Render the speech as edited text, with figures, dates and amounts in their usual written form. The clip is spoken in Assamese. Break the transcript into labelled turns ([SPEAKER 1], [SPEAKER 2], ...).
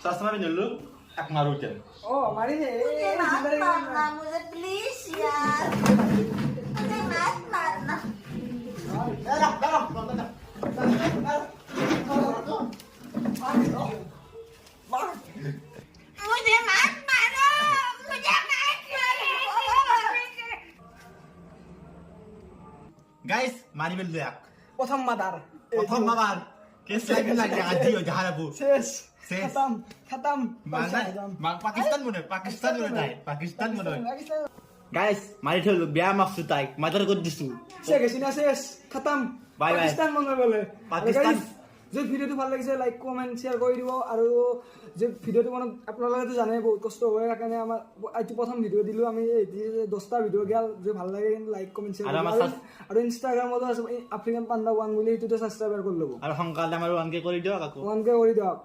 [SPEAKER 1] चश्मा भी लो एक मारू चल
[SPEAKER 2] ओ हमारी है
[SPEAKER 3] मुझे मत मारना मुझे प्लीज यार मुझे मत मारना मुझे मत मारो मुझे मत मारो
[SPEAKER 1] गाइस मारी बिल दे
[SPEAKER 2] प्रथम मादार
[SPEAKER 1] प्रथम बार केस लगे आधी हो जहां बु
[SPEAKER 2] शेष
[SPEAKER 1] शेष।
[SPEAKER 2] खत्म
[SPEAKER 1] मांगा मांग पाकिस्तान मुने गाइस मारी ठेवलो ब्या मागसु ताई मादर को दिसु
[SPEAKER 2] শেষ গেছি না শেষ খতম
[SPEAKER 1] Bye bye.
[SPEAKER 2] পাকিস্তান মনে বলে
[SPEAKER 1] পাকিস্তান।
[SPEAKER 2] যে ভিডিওটো ভাল লাগিছে লাইক কমেন্ট শেয়ার কৰি দিব আৰু যে ভিডিওটো মানে আপোনালোকে জানে বহুত কষ্ট হয় কাৰণে আমাৰ আজি প্ৰথম ভিডিও দিলো আমি 10টা ভিডিও গেল যে ভাল লাগে লাইক কমেন্ট শেয়াৰ
[SPEAKER 1] আৰু আমাৰ
[SPEAKER 2] আৰু ইনষ্টাগ্ৰামতো আছে আফ্ৰিকান পান্ডা 1 বুলি এইটোতে সাবস্ক্ৰাইব কৰি ল'ব
[SPEAKER 1] আৰু সংকালে আমাৰ 1K কৰি দিও কাকো
[SPEAKER 2] 1K কৰি দিয়ক